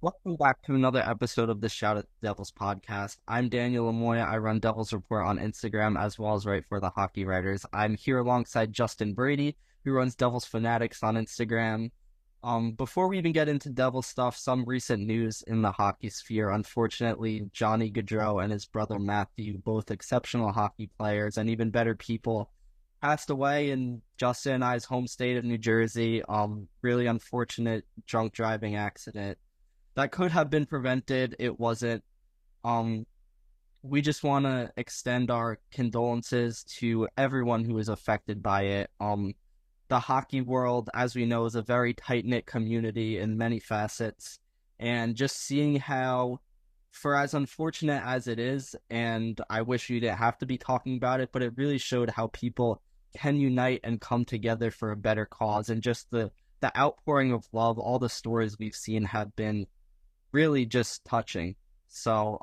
Welcome back to another episode of the Shout at the Devils podcast. I'm Daniel Amoia. I run Devils Report on Instagram as well as write for the Hockey Writers. I'm here alongside Justin Brady, who runs Devils Fanatics on Instagram. Before we even get into Devil stuff, some recent news in the hockey sphere. Unfortunately, Johnny Gaudreau and his brother Matthew, both exceptional hockey players and even better people, passed away in Justin and I's home state of New Jersey. Really unfortunate drunk driving accident that could have been prevented. It wasn't. Um, we just want to extend our condolences to everyone who is affected by it. The hockey world, as we know, is a very tight-knit community in many facets. And just seeing how, for as unfortunate as it is, and I wish we didn't have to be talking about it, but it really showed how people can unite and come together for a better cause. And just the outpouring of love, all the stories we've seen have been really just touching. So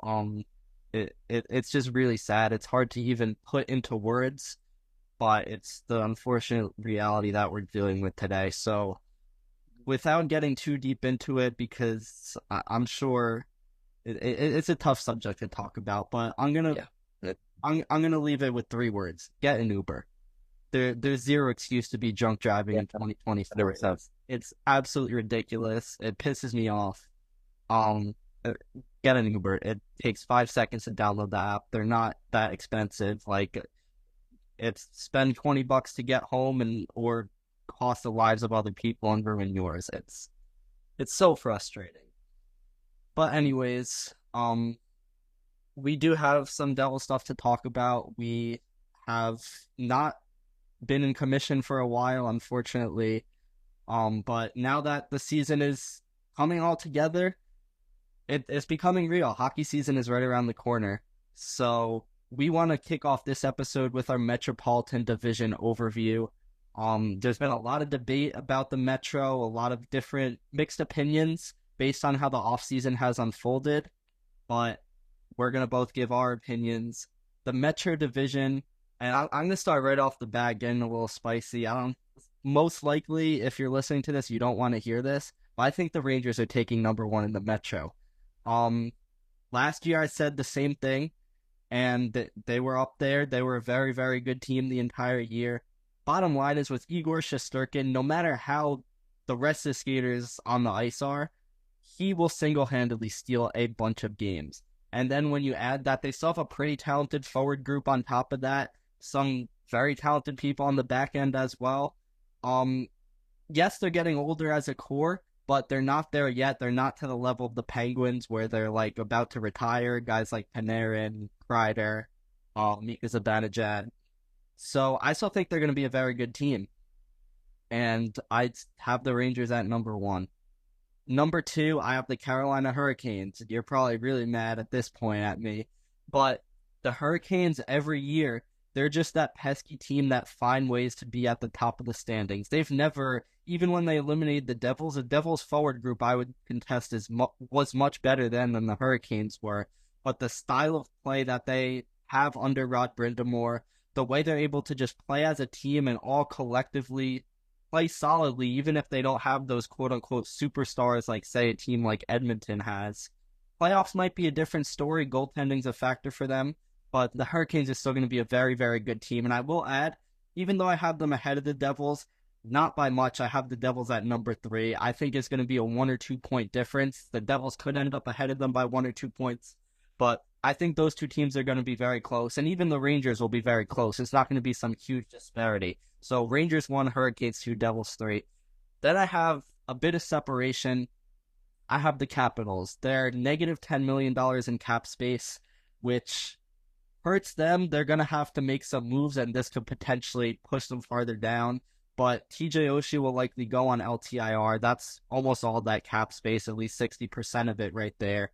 it's just really sad. It's hard to even put into words, but it's the unfortunate reality that we're dealing with today. So without getting too deep into it, because I'm sure it's a tough subject to talk about, but Yeah. I'm gonna leave it with three words: get an Uber. There's zero excuse to be drunk driving Yeah. in 2024. 100%. It's absolutely ridiculous. It pisses me off. Um, uh, get an Uber. It takes 5 seconds to download the app. They're not that expensive. Like it's spend $20 to get home and or cost the lives of other people and ruin yours. It's so frustrating. But anyways, we do have some devil stuff to talk about. We have not been in commission for a while, unfortunately. But now that the season is coming all together, it's becoming real. Hockey season is right around the corner. So we want to kick off this episode with our Metropolitan Division overview. There's been a lot of debate about the Metro, a lot of different mixed opinions based on how the offseason has unfolded, but we're going to both give our opinions. The Metro Division, and I'm going to start right off the bat getting a little spicy. I don't, most likely, if you're listening to this, you don't want to hear this, but I think the Rangers are taking number one in the Metro. Um, Last year I said the same thing, and they were up there. They were a very, very good team the entire year. Bottom line is with Igor Shesterkin, no matter how the rest of the skaters on the ice are, he will single-handedly steal a bunch of games. And then when you add that, they still have a pretty talented forward group on top of that, some very talented people on the back end as well. Um, yes, they're getting older as a core, but they're not there yet. They're not to the level of the Penguins where they're like about to retire. Guys like Panarin, Kreider, Mika Zibanejad. So I still think they're going to be a very good team. And I'd have the Rangers at number one. Number two, I have the Carolina Hurricanes. You're probably really mad at this point at me, but the Hurricanes every year, they're just that pesky team that find ways to be at the top of the standings. They've never, even when they eliminated the Devils forward group, I would contest was much better than the Hurricanes were. But the style of play that they have under Rod Brindamore, the way they're able to just play as a team and all collectively play solidly, even if they don't have those quote unquote superstars like, say, a team like Edmonton has. Playoffs might be a different story. Goaltending's a factor for them, but the Hurricanes are still going to be a very, very good team. And I will add, even though I have them ahead of the Devils, not by much. I have the Devils at number three. I think it's going to be a 1 or 2 point difference. The Devils could end up ahead of them by 1 or 2 points, but I think those two teams are going to be very close, and even the Rangers will be very close. It's not going to be some huge disparity. So Rangers 1, Hurricanes 2, Devils 3. Then I have a bit of separation. I have the Capitals. They're negative $10 million in cap space, which hurts them. They're going to have to make some moves, and this could potentially push them farther down. But TJ Oshie will likely go on LTIR. That's almost all that cap space, at least 60% of it right there.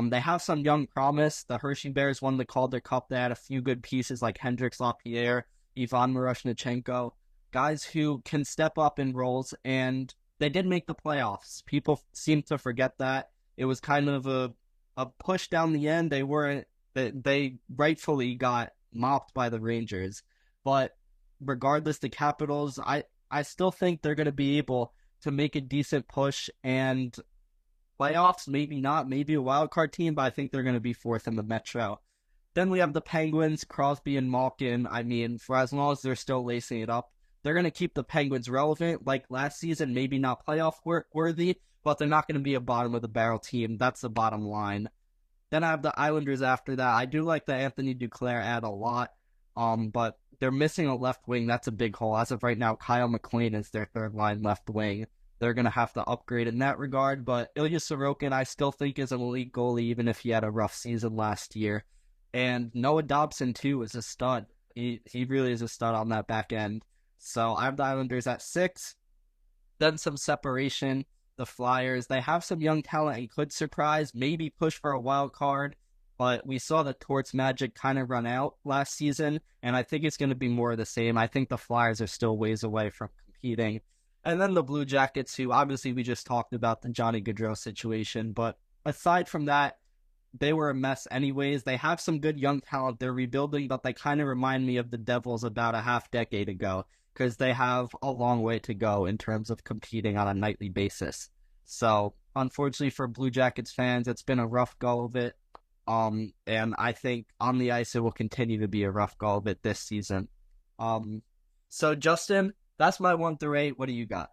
They have some young promise. The Hershey Bears won the Calder Cup. They had a few good pieces like Hendrix Lapierre, Ivan Miroshnichenko, guys who can step up in roles, and they did make the playoffs. People seem to forget that. It was kind of a push down the end. They rightfully got mopped by the Rangers. But regardless, the Capitals, I still think they're going to be able to make a decent push, and Playoffs, maybe not, maybe a wild card team, but I think they're going to be fourth in the Metro. Then we have the Penguins, Crosby and Malkin. I mean, for as long as they're still lacing it up, they're going to keep the Penguins relevant. Like last season, maybe not playoff worthy, but they're not going to be a bottom of the barrel team. That's the bottom line. Then I have the Islanders after that. I do like the Anthony Duclair ad a lot, but they're missing a left wing. That's a big hole. As of right now, Kyle McLean is their third line left wing. They're going to have to upgrade in that regard, but Ilya Sorokin I still think is an elite goalie, even if he had a rough season last year. And Noah Dobson, too, is a stud. He really is a stud on that back end. So I have the Islanders at 6. Then some separation. The Flyers, they have some young talent and could surprise, maybe push for a wild card. But we saw the Torts magic kind of run out last season, and I think it's going to be more of the same. I think the Flyers are still ways away from competing. And then the Blue Jackets, who obviously we just talked about the Johnny Gaudreau situation, but aside from that, they were a mess anyways. They have some good young talent. They're rebuilding, but they kind of remind me of the Devils about a half decade ago because they have a long way to go in terms of competing on a nightly basis. So, unfortunately for Blue Jackets fans, it's been a rough go of it. And I think on the ice it will continue to be a rough go of it this season. So Justin, that's my 1 through 8. What do you got?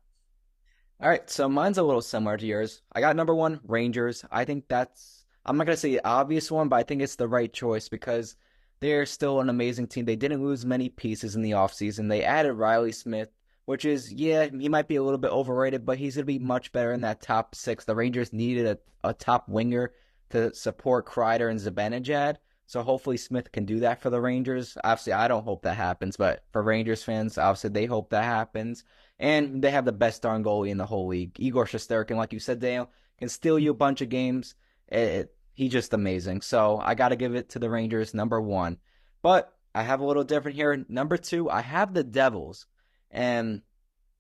All right, so mine's a little similar to yours. I got number one, Rangers. I think I'm not going to say the obvious one, but I think it's the right choice because they're still an amazing team. They didn't lose many pieces in the offseason. They added Riley Smith, which is, yeah, he might be a little bit overrated, but he's going to be much better in that top six. The Rangers needed a top winger to support Kreider and Zibanejad. So hopefully Smith can do that for the Rangers. Obviously, I don't hope that happens, but for Rangers fans, obviously they hope that happens. And they have the best darn goalie in the whole league. Igor Shesterkin, like you said, Daniel, can steal you a bunch of games. He's just amazing. So I got to give it to the Rangers, number one. But I have a little different here. Number two, I have the Devils. And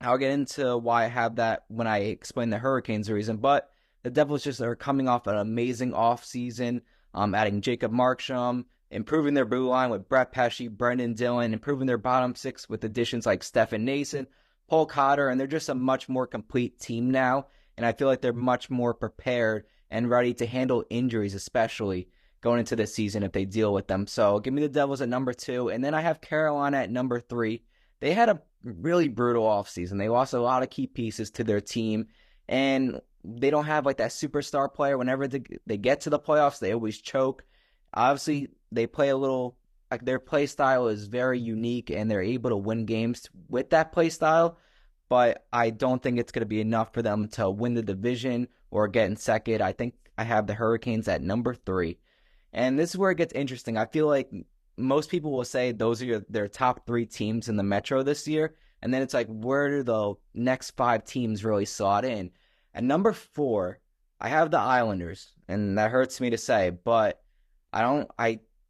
I'll get into why I have that when I explain the Hurricanes reason. But the Devils just are coming off an amazing offseason, adding Jacob Markstrom, improving their blue line with Brett Pesce, Brendan Dillon, improving their bottom six with additions like Stefan Nason, Paul Cotter, and they're just a much more complete team now. And I feel like they're much more prepared and ready to handle injuries, especially going into this season if they deal with them. So give me the Devils at number two. And then I have Carolina at number three. They had a really brutal offseason. They lost a lot of key pieces to their team. And they don't have like that superstar player. Whenever they get to the playoffs, they always choke. Obviously, they play a little like their play style is very unique and they're able to win games with that play style. But I don't think it's going to be enough for them to win the division or get in second. I think I have the Hurricanes at number three. And this is where it gets interesting. I feel like most people will say those are their top three teams in the Metro this year. And then it's like, where do the next five teams really slot in? At number four, I have the Islanders, and that hurts me to say, but I don't.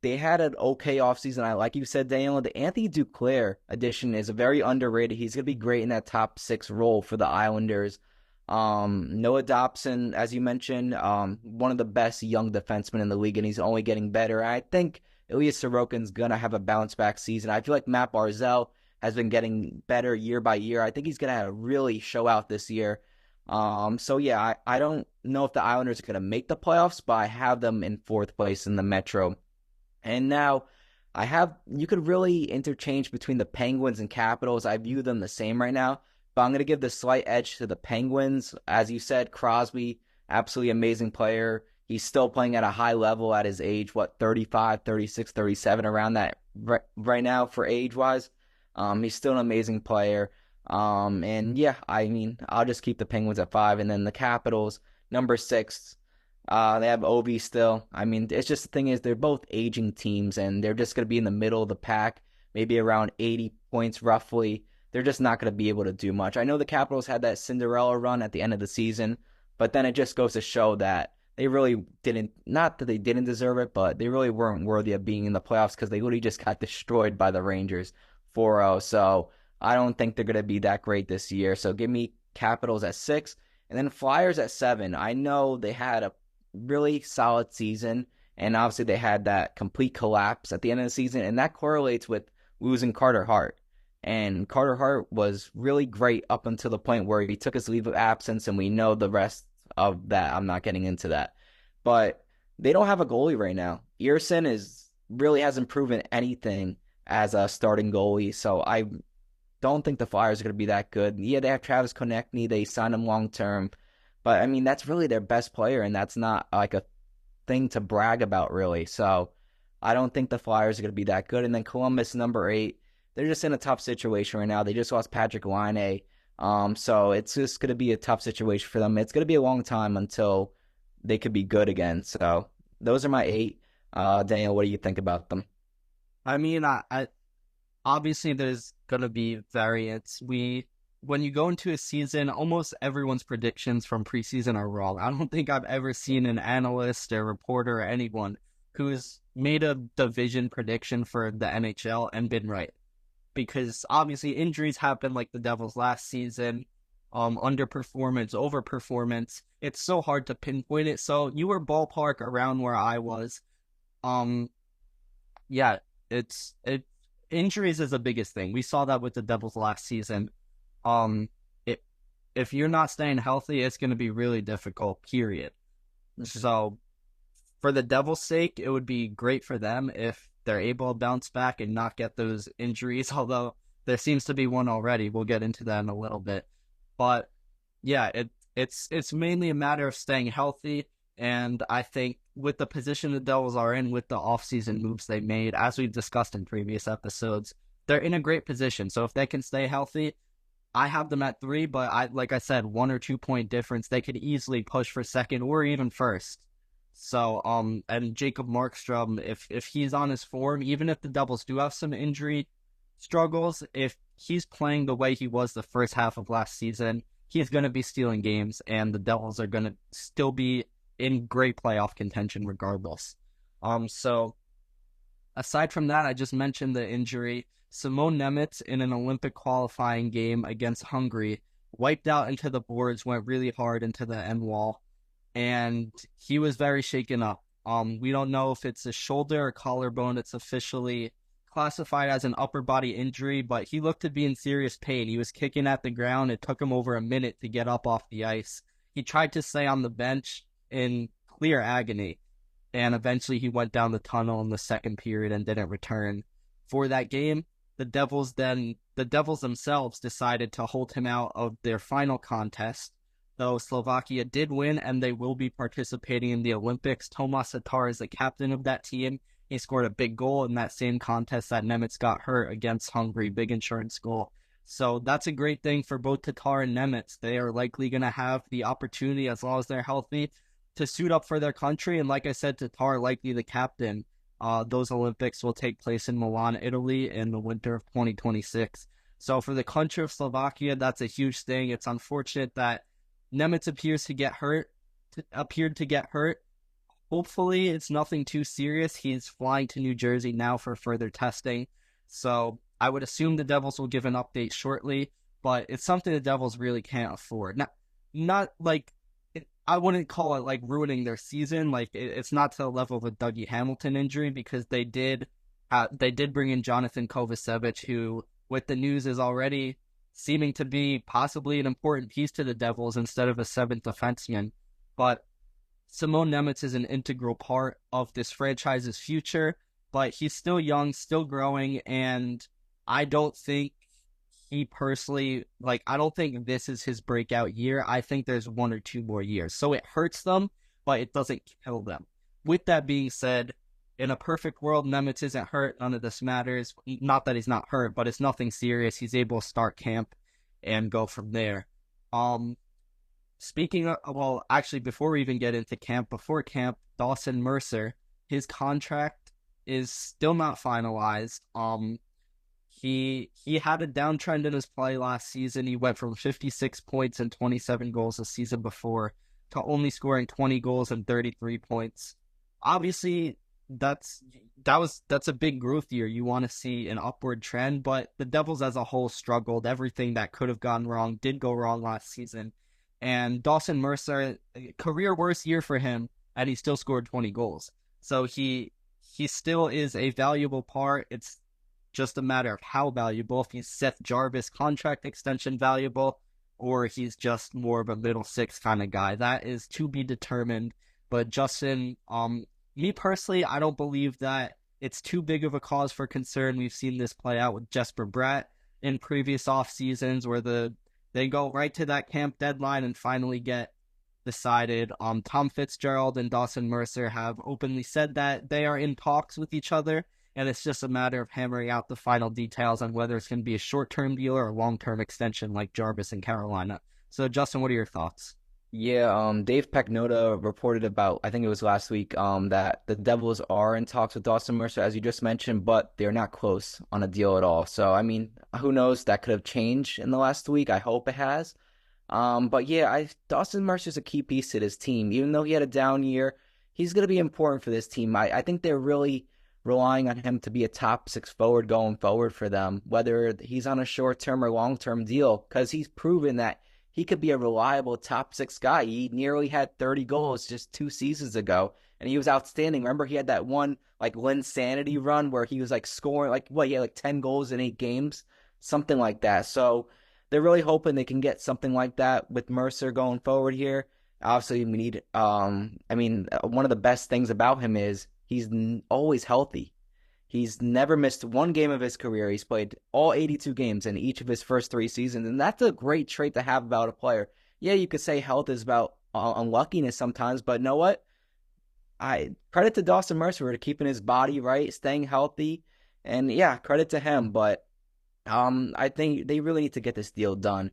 They had an okay offseason. Like you said, Daniel, the Anthony Duclair addition is very underrated. He's gonna be great in that top six role for the Islanders. Noah Dobson, as you mentioned, one of the best young defensemen in the league, and he's only getting better. I think Ilya Sorokin's gonna have a bounce back season. I feel like Matt Barzal has been getting better year by year. I think he's gonna really show out this year. So yeah, I don't know if the Islanders are gonna make the playoffs, but I have them in fourth place in the Metro. And now you could really interchange between the Penguins and Capitals. I view them the same right now, but I'm going to give the slight edge to the Penguins. As you said, Crosby, absolutely amazing player. He's still playing at a high level at his age, 35, 36, 37, around that right now for age-wise. He's still an amazing player. And yeah, I mean, I'll just keep the Penguins at five, and then the Capitals, number six. They have Ovi still. I mean, it's just the thing is they're both aging teams, and they're just going to be in the middle of the pack, maybe around 80 points roughly. They're just not going to be able to do much. I know the Capitals had that Cinderella run at the end of the season, but then it just goes to show that they really didn't, not that they didn't deserve it, but they really weren't worthy of being in the playoffs because they literally just got destroyed by the Rangers 4-0. So I don't think they're going to be that great this year. So give me Capitals at six, and then Flyers at seven. I know they had a really solid season, and obviously they had that complete collapse at the end of the season, and that correlates with losing Carter Hart. And Carter Hart was really great up until the point where he took his leave of absence, and we know the rest of that. I'm not getting into that. But they don't have a goalie right now. Earson is really hasn't proven anything as a starting goalie, so I don't think the Flyers are going to be that good. Yeah, they have Travis Konechny. They signed him long term. But I mean, that's really their best player, and that's not like a thing to brag about, really. So I don't think the Flyers are going to be that good. And then Columbus, number 8, they're just in a tough situation right now. They just lost Patrick Laine. So it's just going to be a tough situation for them. It's going to be a long time until they could be good again. So those are my 8. Daniel, what do you think about them? I mean, I obviously there's gonna be variance. When you go into a season, almost everyone's predictions from preseason are wrong. I don't think I've ever seen an analyst or reporter or anyone who's made a division prediction for the NHL and been right. Because obviously injuries happen like the Devils last season, underperformance, overperformance. It's so hard to pinpoint it. So you were ballpark around where I was. Um, yeah, it injuries is the biggest thing. We saw that with the Devils last season. Um, it, if you're not staying healthy, it's going to be really difficult. Period. So for the Devils' sake, it would be great for them if they're able to bounce back and not get those injuries. Although there seems to be one already. We'll get into that in a little bit. But yeah, it's mainly a matter of staying healthy. And I think with the position the Devils are in, with the offseason moves they made, as we've discussed in previous episodes, they're in a great position. So if they can stay healthy, I have them at 3, but like I said, 1 or 2 point difference, they could easily push for second or even first. So, and Jacob Markstrom, if he's on his form, even if the Devils do have some injury struggles, if he's playing the way he was the first half of last season, he's going to be stealing games, and the Devils are going to still be in great playoff contention regardless. So aside from that, I just mentioned the injury. Simon Nemec in an Olympic qualifying game against Hungary wiped out into the boards, went really hard into the end wall, and he was very shaken up. We don't know if it's a shoulder or collarbone. It's officially classified as an upper body injury, but he looked to be in serious pain. He was kicking at the ground. It took him over a minute to get up off the ice. He tried to stay on the bench in clear agony, and eventually he went down the tunnel in the second period and didn't return for that game. The Devils themselves decided to hold him out of their final contest, though Slovakia did win and they will be participating in the Olympics. Tomas Tatar is the captain of that team. He scored a big goal in that same contest that Nemec got hurt against Hungary, big insurance goal. So that's a great thing for both Tatar and Nemec. They are likely going to have the opportunity, as long as they're healthy, to suit up for their country. And like I said, Tatar likely the captain. Those Olympics will take place in Milan, Italy in the winter of 2026. So for the country of Slovakia, that's a huge thing. It's unfortunate that Nemec appeared to get hurt. Hopefully it's nothing too serious. He's flying to New Jersey now for further testing. So I would assume the Devils will give an update shortly, but it's something the Devils really can't afford. Not like, I wouldn't call it like ruining their season. Like it's not to the level of a Dougie Hamilton injury, because they did bring in Jonathan Kovacevic, who, with the news, is already seeming to be possibly an important piece to the Devils instead of a seventh defenseman. But Simon Nemec is an integral part of this franchise's future, but he's still young, still growing, and I don't think he personally, I don't think this is his breakout year. I think there's 1 or 2 more years. So it hurts them, but it doesn't kill them. With that being said, in a perfect world, Nemec isn't hurt. None of this matters. Not that he's not hurt, but it's nothing serious. He's able to start camp and go from there. Speaking of, well, actually, before we even get into camp, before camp, Dawson Mercer, his contract is still not finalized. He had a downtrend in his play last season. He went from 56 points and 27 goals the season before to only scoring 20 goals and 33 points. Obviously, that's a big growth year. You want to see an upward trend, but the Devils as a whole struggled. Everything that could have gone wrong did go wrong last season. And Dawson Mercer, career worst year for him, and he still scored 20 goals. So he still is a valuable part. It's just a matter of how valuable. If he's Seth Jarvis contract extension valuable, or he's just more of a middle six kind of guy. That is to be determined. But Justin, me personally, I don't believe that it's too big of a cause for concern. We've seen this play out with Jesper Bratt in previous off seasons where they go right to that camp deadline and finally get decided. Tom Fitzgerald and Dawson Mercer have openly said that they are in talks with each other, and it's just a matter of hammering out the final details on whether it's going to be a short-term deal or a long-term extension like Jarvis in Carolina. So, Justin, what are your thoughts? Yeah, Dave Pecknoda reported about, I think it was last week, that the Devils are in talks with Dawson Mercer, as you just mentioned, but they're not close on a deal at all. So, I mean, who knows? That could have changed in the last week. I hope it has. But yeah, Dawson Mercer's a key piece to this team. Even though he had a down year, he's going to be important for this team. I think they're really relying on him to be a top six forward going forward for them, whether he's on a short term or long term deal, because he's proven that he could be a reliable top six guy. He nearly had 30 goals just 2 seasons ago, and he was outstanding. Remember, he had that one like Linsanity run where he was like scoring like what, he had like 10 goals in 8 games, something like that. So they're really hoping they can get something like that with Mercer going forward here. Obviously, we need. I mean, one of the best things about him is he's always healthy. He's never missed one game of his career. He's played all 82 games in each of his first 3 seasons, and that's a great trait to have about a player. Yeah, you could say health is about unluckiness sometimes, but know what? I credit to Dawson Mercer for keeping his body right, staying healthy, and yeah, credit to him. But I think they really need to get this deal done.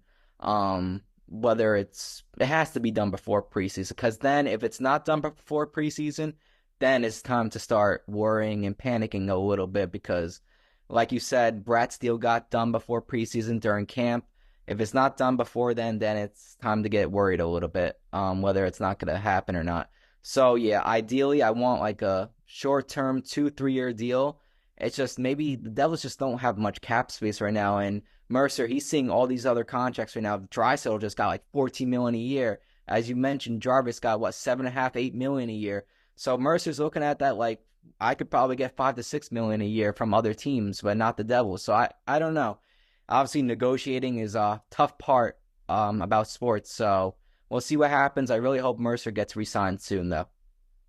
Whether it has to be done before preseason, because then if it's not done before preseason, then it's time to start worrying and panicking a little bit because, like you said, Bratt's deal got done before preseason during camp. If it's not done before then it's time to get worried a little bit, whether it's not going to happen or not. So yeah, ideally, I want like a short-term 2, 3 year deal. It's just maybe the Devils just don't have much cap space right now, and Mercer, he's seeing all these other contracts right now. Draisaitl just got like 14 million a year. As you mentioned, Jarvis got what, 7.5, 8 million a year. So Mercer's looking at that like I could probably get 5 to 6 million a year from other teams, but not the Devils. So I don't know. Obviously, negotiating is a tough part about sports. So we'll see what happens. I really hope Mercer gets re-signed soon, though.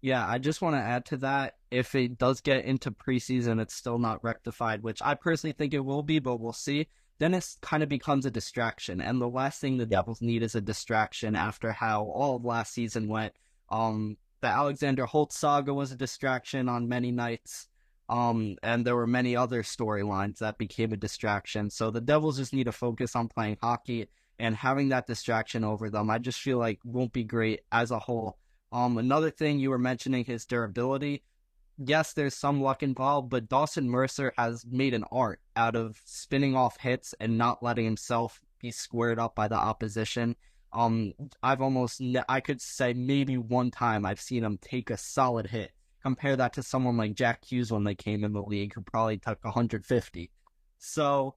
Yeah, I just want to add to that. If it does get into preseason, it's still not rectified, which I personally think it will be, but we'll see. Then it kind of becomes a distraction. And the last thing the Devils need is a distraction after how all of last season went. The Alexander Holtz saga was a distraction on many nights. And there were many other storylines that became a distraction. So the Devils just need to focus on playing hockey and having that distraction over them. I just feel like won't be great as a whole. Another thing you were mentioning, his durability. Yes, there's some luck involved, but Dawson Mercer has made an art out of spinning off hits and not letting himself be squared up by the opposition. I could say maybe one time I've seen him take a solid hit. Compare that to someone like Jack Hughes when they came in the league, who probably took 150. So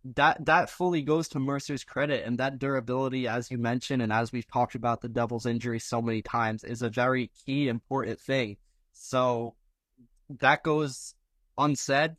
that fully goes to Mercer's credit, and that durability, as you mentioned, and as we've talked about the Devils' injury so many times, is a very key, important thing. So that goes unsaid.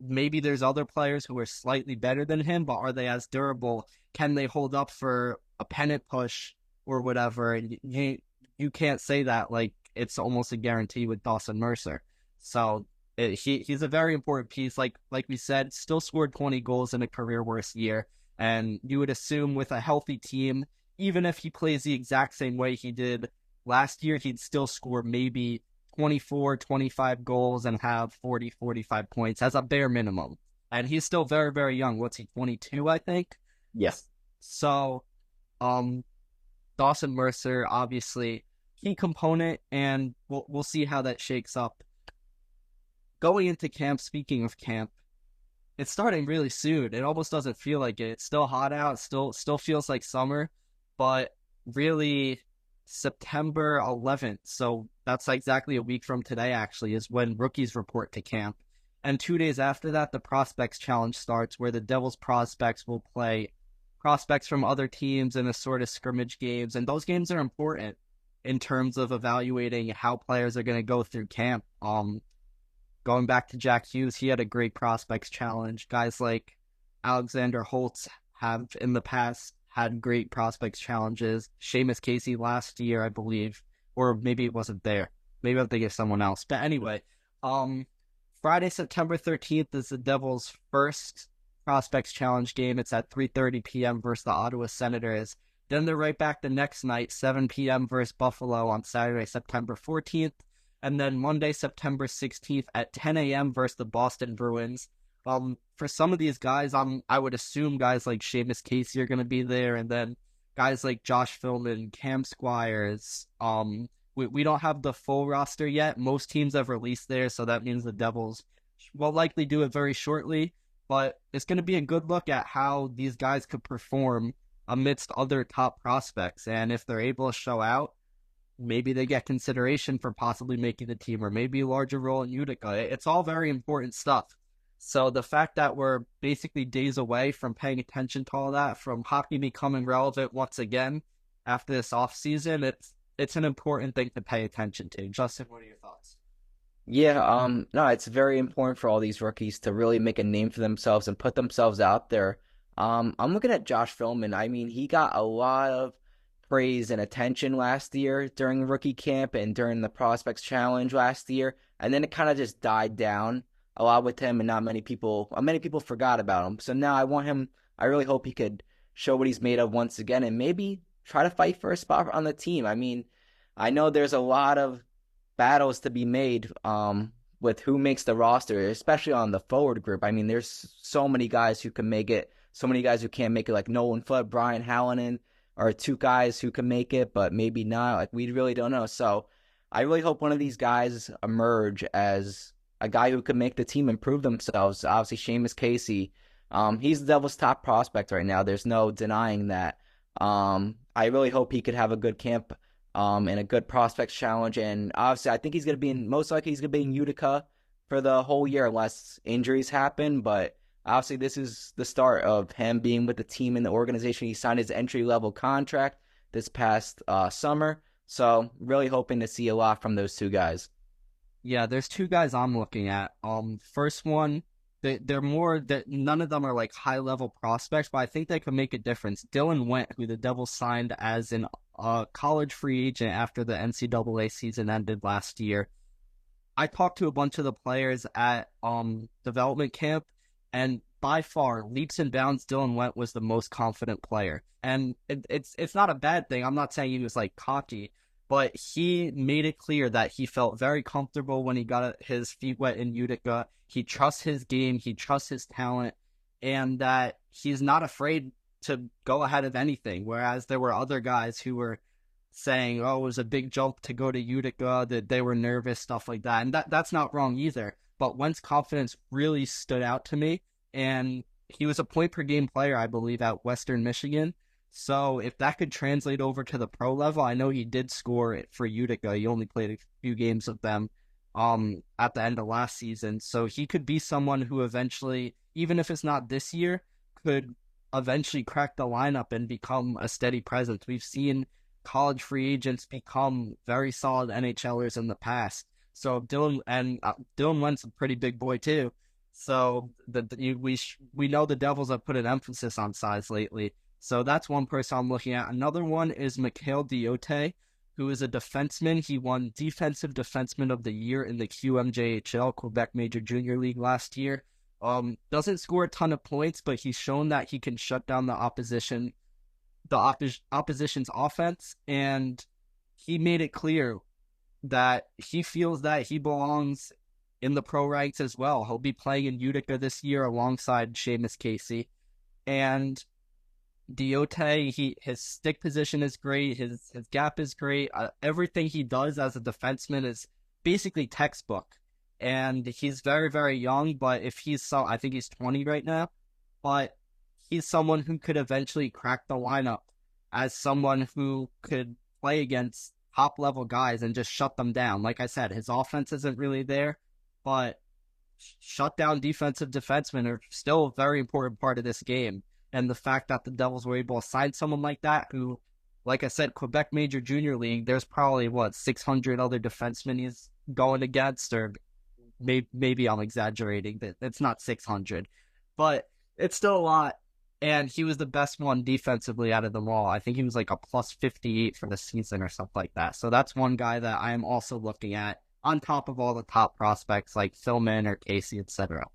Maybe there's other players who are slightly better than him, but are they as durable? Can they hold up for a pennant push or whatever? And you can't say that like it's almost a guarantee with Dawson Mercer. So he's a very important piece. Like we said, still scored 20 goals in a career worst year. And you would assume with a healthy team, even if he plays the exact same way he did last year, he'd still score maybe 24, 25 goals and have 40, 45 points as a bare minimum. And he's still very, very young. What's he, 22, I think? Yes. So, Dawson Mercer, obviously, key component, and we'll see how that shakes up. Going into camp, speaking of camp, it's starting really soon. It almost doesn't feel like it. It's still hot out. Still feels like summer, but really September 11th. So that's exactly a week from today, actually, is when rookies report to camp. And 2 days after that, the Prospects Challenge starts, where the Devils prospects will play prospects from other teams in a sort of scrimmage games. And those games are important in terms of evaluating how players are going to go through camp. Going back to Jack Hughes, he had a great Prospects Challenge. Guys like Alexander Holtz have in the past had great prospects challenges. Seamus Casey last year, I believe, or maybe it wasn't there. Maybe I'm thinking of someone else. But anyway, um, Friday, September 13th is the Devils' first prospects challenge game. It's at 3:30 p.m. versus the Ottawa Senators. Then they're right back the next night, 7 p.m. versus Buffalo on Saturday, September 14th. And then Monday, September 16th at 10 a.m. versus the Boston Bruins. For some of these guys, I would assume guys like Seamus Casey are going to be there, and then guys like Josh Philman, Cam Squires. We don't have the full roster yet. Most teams have released theirs, so that means the Devils will likely do it very shortly. But it's going to be a good look at how these guys could perform amidst other top prospects, and if they're able to show out, maybe they get consideration for possibly making the team, or maybe a larger role in Utica. It's all very important stuff. So the fact that we're basically days away from paying attention to all that, from hockey becoming relevant once again after this offseason, it's an important thing to pay attention to. Justin, what are your thoughts? Yeah, no, it's very important for all these rookies to really make a name for themselves and put themselves out there. I'm looking at Josh Philman. I mean, he got a lot of praise and attention last year during rookie camp and during the Prospects Challenge last year, and then it kind of just died down a lot with him, and not many people forgot about him. So now I want him. I really hope he could show what he's made of once again, and maybe try to fight for a spot on the team. I mean, I know there's a lot of battles to be made with who makes the roster, especially on the forward group. I mean, there's so many guys who can make it, so many guys who can't make it, like Nolan Foote, Brian Hallinan, are two guys who can make it, but maybe not. Like, we really don't know. So I really hope one of these guys emerge as a guy who can make the team improve themselves. Obviously, Seamus Casey, he's the Devils' top prospect right now. There's no denying that. I really hope he could have a good camp and a good prospects challenge. And obviously, I think he's going to be most likely he's going to be in Utica for the whole year unless injuries happen. But obviously, this is the start of him being with the team and the organization. He signed his entry-level contract this past summer. So really hoping to see a lot from those two guys. Yeah, there's two guys I'm looking at. First one, they're more that none of them are like high level prospects, but I think they could make a difference. Dylan Went, who the Devils signed as an college free agent after the NCAA season ended last year. I talked to a bunch of the players at development camp, and by far, leaps and bounds, Dylan Went was the most confident player. And it's not a bad thing. I'm not saying he was like cocky, but he made it clear that he felt very comfortable when he got his feet wet in Utica. He trusts his game, he trusts his talent, and that he's not afraid to go ahead of anything. Whereas there were other guys who were saying, oh, it was a big jump to go to Utica, that they were nervous, stuff like that. And that's not wrong either. But Wentz confidence really stood out to me. And he was a point per game player, I believe, at Western Michigan. So if that could translate over to the pro level, I know he did score it for Utica. He only played a few games with them at the end of last season. So he could be someone who eventually, even if it's not this year, could eventually crack the lineup and become a steady presence. We've seen college free agents become very solid NHLers in the past. So Dylan Wentz a pretty big boy too. So we know the Devils have put an emphasis on size lately. So that's one person I'm looking at. Another one is Mikhail Diote, who is a defenseman. He won Defensive Defenseman of the Year in the QMJHL, Quebec Major Junior League last year. Doesn't score a ton of points, but he's shown that he can shut down the opposition's offense, and he made it clear that he feels that he belongs in the pro ranks as well. He'll be playing in Utica this year alongside Seamus Casey, and Diote, his stick position is great. His gap is great. Everything he does as a defenseman is basically textbook. And he's very, very young, but I think he's 20 right now, but he's someone who could eventually crack the lineup as someone who could play against top level guys and just shut them down. Like I said, his offense isn't really there, but shut down defensive defensemen are still a very important part of this game. And the fact that the Devils were able to sign someone like that, who, like I said, Quebec Major Junior League, there's probably, 600 other defensemen he's going against, or maybe I'm exaggerating, that it's not 600, but it's still a lot. And he was the best one defensively out of them all. I think he was like a plus 58 for the season or something like that. So that's one guy that I am also looking at on top of all the top prospects like Philman or Casey, etc.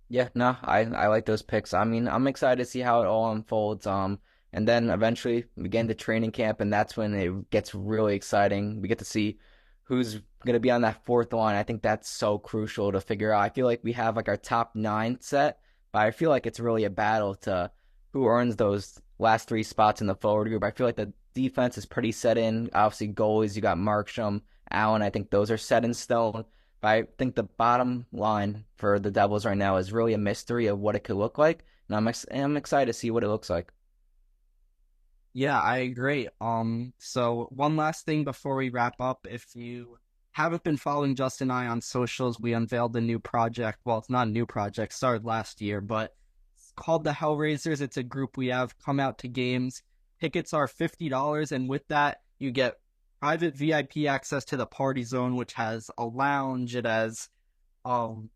Yeah, no, I like those picks. I mean, I'm excited to see how it all unfolds. And then eventually we get into training camp, and that's when it gets really exciting. We get to see who's gonna be on that fourth line. I think that's so crucial to figure out. I feel like we have like our top nine set, but I feel like it's really a battle to who earns those last three spots in the forward group. I feel like the defense is pretty set in. Obviously, goalies, you got Markstrom, Allen. I think those are set in stone. But I think the bottom line for the Devils right now is really a mystery of what it could look like, and I'm excited to see what it looks like. Yeah, I agree. So one last thing before we wrap up, if you haven't been following Justin and I on socials, we unveiled a new project. Well, it's not a new project, started last year, but it's called the HellRaisers. It's a group we have come out to games. Tickets are $50, and with that, you get private VIP access to the party zone, which has a lounge. It has um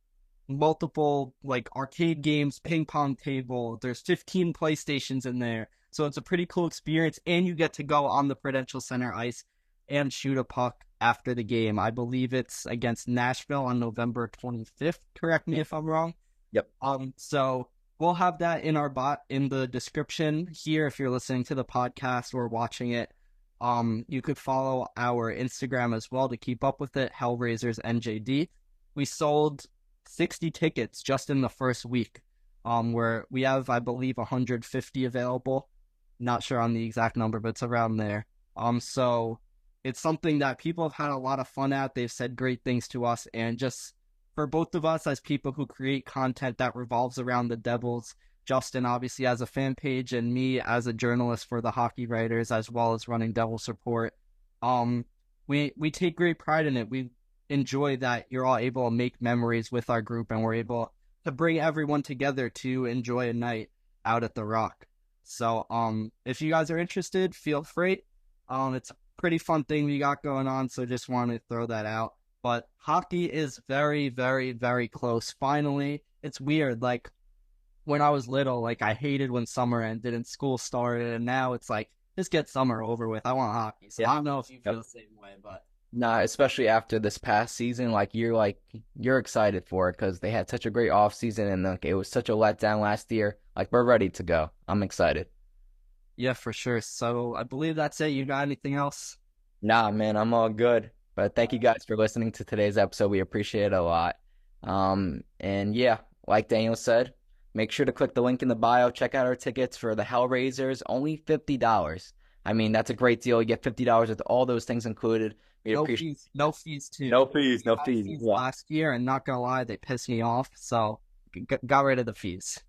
multiple like arcade games, ping pong table. There's 15 PlayStations in there. So it's a pretty cool experience, and you get to go on the Prudential Center ice and shoot a puck after the game. I believe it's against Nashville on November 25th. Correct me if I'm wrong. Yep. So we'll have that in our bot in the description here if you're listening to the podcast or watching it. You could follow our Instagram as well to keep up with it, Hellraisers NJD. We sold 60 tickets just in the first week, where we have, I believe, 150 available. Not sure on the exact number, but it's around there. So it's something that people have had a lot of fun at. They've said great things to us, and just for both of us as people who create content that revolves around the Devils, Justin obviously as a fan page, and me as a journalist for the Hockey Writers, as well as running Devils Report. Um, we take great pride in it. We enjoy that you're all able to make memories with our group, and we're able to bring everyone together to enjoy a night out at the Rock. So if you guys are interested, feel free. It's a pretty fun thing we got going on, so just wanted to throw that out. But hockey is very, very, very close. Finally, it's weird. Like when I was little, like I hated when summer ended and school started, and now it's like just get summer over with. I want hockey. So Yeah. I don't know if you feel Yep. the same way, but Nah, especially after this past season, you're excited for it because they had such a great off season and like it was such a letdown last year. Like we're ready to go. I'm excited. yeah, for sure. So I believe that's it. You got anything else? Nah, man, I'm all good. But thank you guys for listening to today's episode. We appreciate it a lot. And yeah, like Daniel said, make sure to click the link in the bio. Check out our tickets for the Hellraisers. Only $50. I mean, that's a great deal. You get $50 with all those things included. We No appreciate fees. No fees too. no fees, We no had fees. fees Yeah. last year, and not gonna lie, they pissed me off. So got rid of the fees.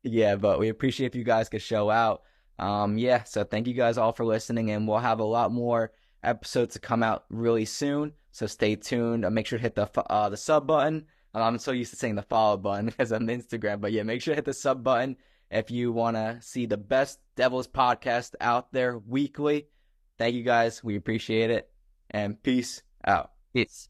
Yeah, but we appreciate if you guys could show out. Yeah, so thank you guys all for listening, and we'll have a lot more episodes to come out really soon. So stay tuned. Make sure to hit the sub button. I'm so used to saying the follow button because I'm on Instagram, but yeah, make sure to hit the sub button if you want to see the best Devils podcast out there weekly. Thank you guys. We appreciate it, and peace out. Peace.